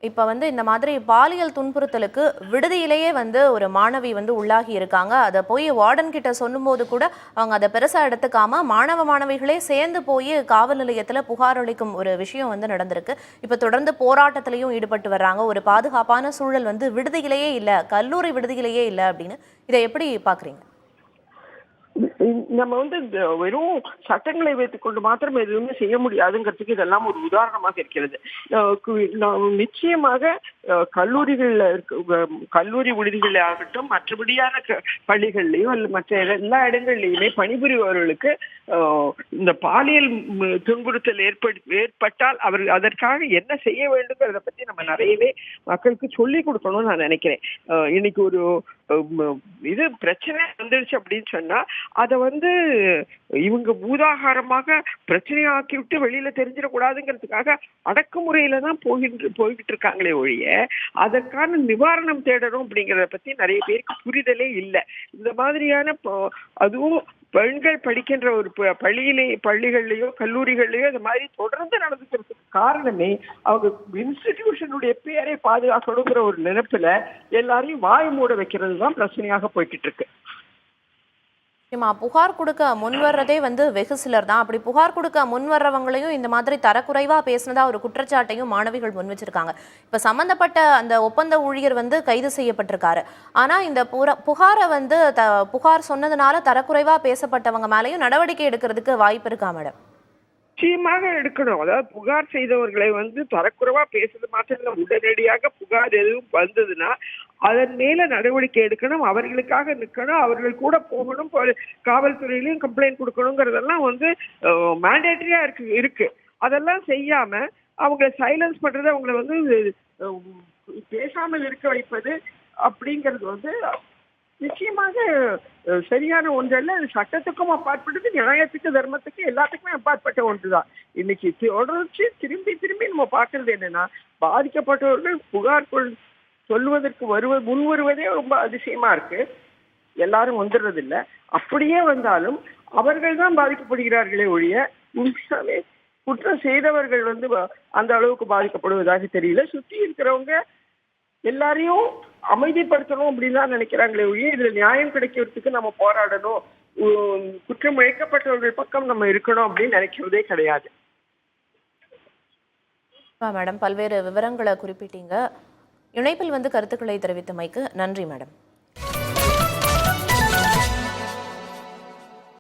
இப்ப வந்து இந்த மாதிரி பாலியல் துன்புறுத்தலுக்கு விடுதியிலேயே வந்து ஒரு மாணவி வந்து உள்ளாகி இருக்காங்க. அதை போய் வார்டன் கிட்ட சொல்லும்போது கூட அவங்க அதை பெருசா எடுத்துக்காம மாணவிகளே சேர்ந்து போய் காவல் நிலையத்துல புகார் அளிக்கும் ஒரு விஷயம் வந்து நடந்திருக்கு. இப்ப தொடர்ந்து போராட்டத்திலையும் ஈடுபட்டு வர்றாங்க. ஒரு பாதுகாப்பான சூழல் வந்து விடுதியிலேயே இல்ல, கல்லூரி விடுதியிலேயே இல்ல அப்படின்னு. இதை எப்படி பாக்குறீங்க? நம்ம வெறும் சட்டங்களை வைத்துக் கொண்டு மாத்திரம் எதுவுமே செய்ய முடியாதுங்கிறதுக்கு இதெல்லாம் ஒரு உதாரணமாக இருக்கிறது. நிச்சயமாக கல்லூரிகள்ல கல்லூரி விடுதிகள் ஆகட்டும், மற்றபடியான பள்ளிகள்லயோ அல்ல மற்ற எல்லா இடங்கள்லயுமே பணிபுரிபவர்களுக்கு இந்த பாலியல் துன்புறுத்தல் ஏற்பட்டால் அவர் அதற்காக என்ன செய்ய வேண்டுங்கிறத பத்தி நம்ம நிறையவே மக்களுக்கு சொல்லி கொடுக்கணும்னு நான் நினைக்கிறேன். இன்னைக்கு ஒரு இது பிரச்சனை வந்துடுச்சு அப்படின்னு சொன்னா அத இவங்க பூதாகாரமாக பிரச்சனையாக்கி விட்டு வெளியில தெரிஞ்சிடக்கூடாதுங்கிறதுக்காக அடக்குமுறையில தான் போய்கிட்டு இருக்காங்களே ஒழிய அதற்கான நிவாரணம் தேடணும் அப்படிங்கிறத பத்தி நிறைய பேருக்கு புரிதலே இல்லை. இந்த மாதிரியான அதுவும் பெண்கள் படிக்கின்ற ஒரு பள்ளிகள்லயோ கல்லூரிகள்லயோ இந்த மாதிரி தொடர்ந்து நடந்துக்கிறதுக்கு காரணமே அவங்க இன்ஸ்டிடியூஷனுடைய பேரை பாதுகாக்கணுங்கிற ஒரு நினைப்புல எல்லாரையும் வாய் மூட வைக்கிறது தான் பிரச்சனையாக போய்கிட்டு இருக்கு. புகார் கொடுக்க முன்வர்றதே வந்து வெகு சிலர் தான். அப்படி புகார் கொடுக்க முன்வர்றவங்களையும் இந்த மாதிரி தரக்குறைவா பேசினதா ஒரு குற்றச்சாட்டையும் மாணவிகள் முன் வச்சிருக்காங்க. இப்ப சம்பந்தப்பட்ட அந்த ஒப்பந்த ஊழியர் வந்து கைது செய்யப்பட்டிருக்காரு. ஆனா இந்த புகாரை வந்து புகார் சொன்னதுனால தரக்குறைவா பேசப்பட்டவங்க மேலேயும் நடவடிக்கை எடுக்கிறதுக்கு வாய்ப்பு இருக்கா மேடம்? நிச்சயமாக எடுக்கணும். அதாவது புகார் செய்தவர்களை தரக்குறைவா பேசுறது மாத்திரம் உடனடியாக புகார் எதுவும் வந்ததுன்னா அதன் மேல நடவடிக்கை எடுக்கணும், அவர்களுக்காக நிற்கணும், அவர்கள் கூட போகணும், காவல்துறையிலையும் கம்ப்ளைண்ட் கொடுக்கணுங்கிறதெல்லாம் மேண்டேட்டரியா இருக்கு. அதெல்லாம் செய்யாம அவங்க சைலன்ஸ் பண்றது, அவங்களை பேசாமல் இருக்க வைப்பது அப்படிங்கிறது நிச்சயமாக சரியான ஒன்றல்ல. சட்டத்துக்கும் அப்பாற்பட்டது, நியாயத்துக்கு தர்மத்துக்கு எல்லாத்துக்குமே அப்பாற்பட்ட ஒன்றுதான். இன்னைக்கு தொடர்ச்சி திரும்பி நம்ம பார்க்கறது என்னன்னா, பாதிக்கப்பட்டவர்கள் புகார் சொல்லுவதற்கு முன் வருவதே ரொம்ப அதிசயமா இருக்கு. எல்லாரும் வந்துடுறது இல்லை. அப்படியே வந்தாலும் அவர்கள் தான் பாதிக்கப்படுகிறார்களே ஒழிய உண்மையாவே குற்றம் செய்தவர்கள் அந்த அளவுக்கு பாதிக்கப்படுவதாக தெரியல. சுற்றி இருக்கிறவங்க எல்லாரையும் அமைதிப்படுத்தணும் அப்படின்னு தான் நினைக்கிறாங்களே ஒழிய இதுல நியாயம் கிடைக்கிறதுக்கு நம்ம போராடணும், குற்றம் இழைக்கப்பட்டவர்கள் பக்கம் நம்ம இருக்கணும் அப்படின்னு நினைக்கிறதே கிடையாது. மேடம், பல்வேறு விவரங்களை குறிப்பிட்டீங்க. இணைப்பில் கருத்துக்களை தெரிவித்தமைக்கு நன்றி மேடம்.